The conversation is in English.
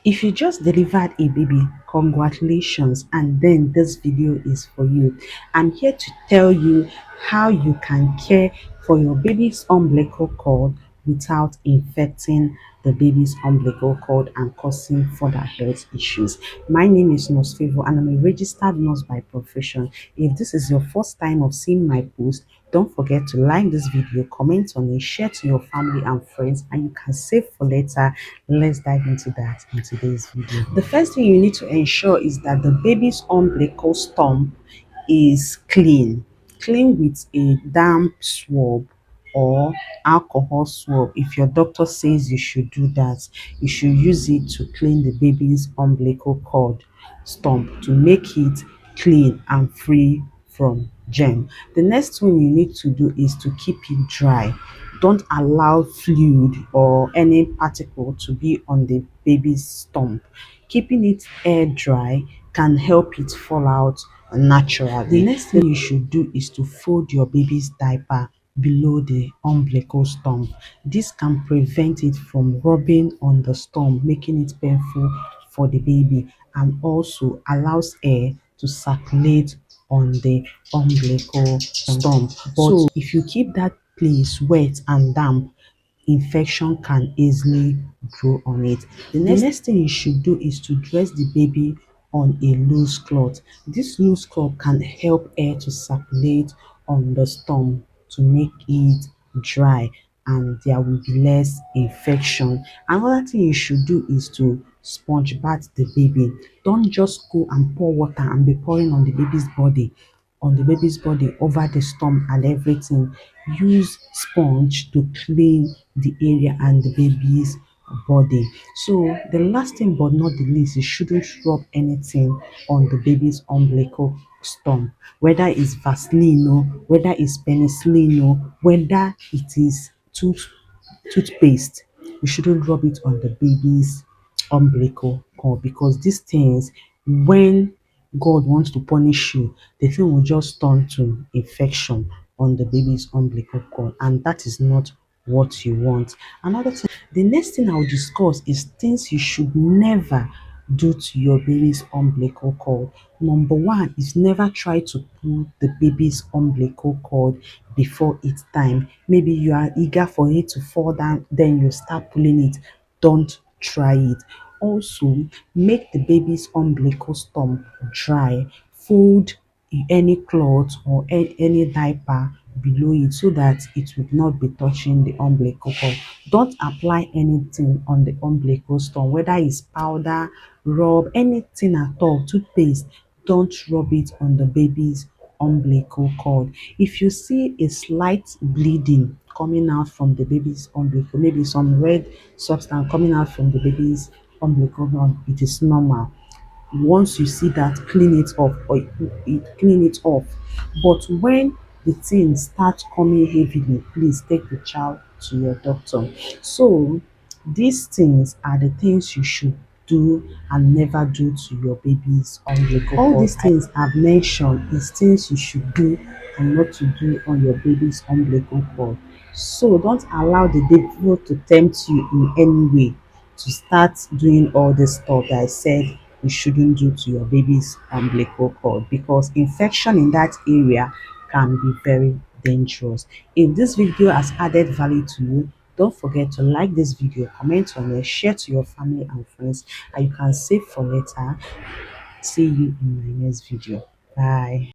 If you just delivered a baby, congratulations, and then this video is for you. I'm here to tell you how you can care for your baby's umbilical cord without infecting the baby's umbilical cord and causing further health issues. My name is Nurse Favor and I'm a registered nurse by profession. If this is your first time of seeing my post, don't forget to like this video, comment on it, share to your family and friends, and you can save for later. Let's dive into that in today's video. The first thing you need to ensure is that the baby's umbilical stump is clean. Clean with a damp swab or alcohol swab. If your doctor says you should do that, you should use it to clean the baby's umbilical cord stump to make it clean and free from germ. The next thing you need to do is to keep it dry. Don't allow fluid or any particle to be on the baby's stump. Keeping it air dry can help it fall out naturally. The next thing you should do is to fold your baby's diaper below the umbilical stump. This can prevent it from rubbing on the stump, making it painful for the baby, and also allows air to circulate on the umbilical stump. But if you keep that place wet and damp, infection can easily grow on it. The next thing you should do is to dress the baby on a loose cloth. This loose cloth can help air to circulate on the stump to make it dry and there will be less infection. Another thing you should do is to sponge bath the baby. Don't just go and pour water and be pouring on the baby's body over the stump and everything. Use sponge to clean the area and the baby's body. So the last thing but not the least, you shouldn't rub anything on the baby's umbilical stump, whether it's Vaseline or whether it's penicillin or whether it is toothpaste. You shouldn't rub it on the baby's umbilical cord, because these things, when God wants to punish you, the thing will just turn to infection on the baby's umbilical cord, and that is not what you want. Another thing, the next thing I will discuss is things you should never do to your baby's umbilical cord. Number one is never try to pull the baby's umbilical cord before its time. Maybe you are eager for it to fall down, then you start pulling it. Don't try it. Also, make the baby's umbilical stump dry. Fold any cloth or any diaper below it so that it would not be touching the umbilical cord. Don't apply anything on the umbilical stump, whether it's powder, rub, anything at all, toothpaste. Don't rub it on the baby's umbilical cord. If you see a slight bleeding coming out from the baby's umbilical, maybe some red substance coming out from the baby's umbilical cord, it is normal. Once you see that, clean it off or clean it off. But when the thing starts coming heavily, please take the child to your doctor. So these things are the things you should do and never do to your baby's umbilical cord. All these things I've mentioned is things you should do and not to do on your baby's umbilical cord. So don't allow the devil to tempt you in any way to start doing all this stuff that I said you shouldn't do to your baby's umbilical cord, because infection in that area can be very dangerous. If this video has added value to you, don't forget to like this video, comment on it, share to your family and friends, and you can save for later. See you in my next video. Bye.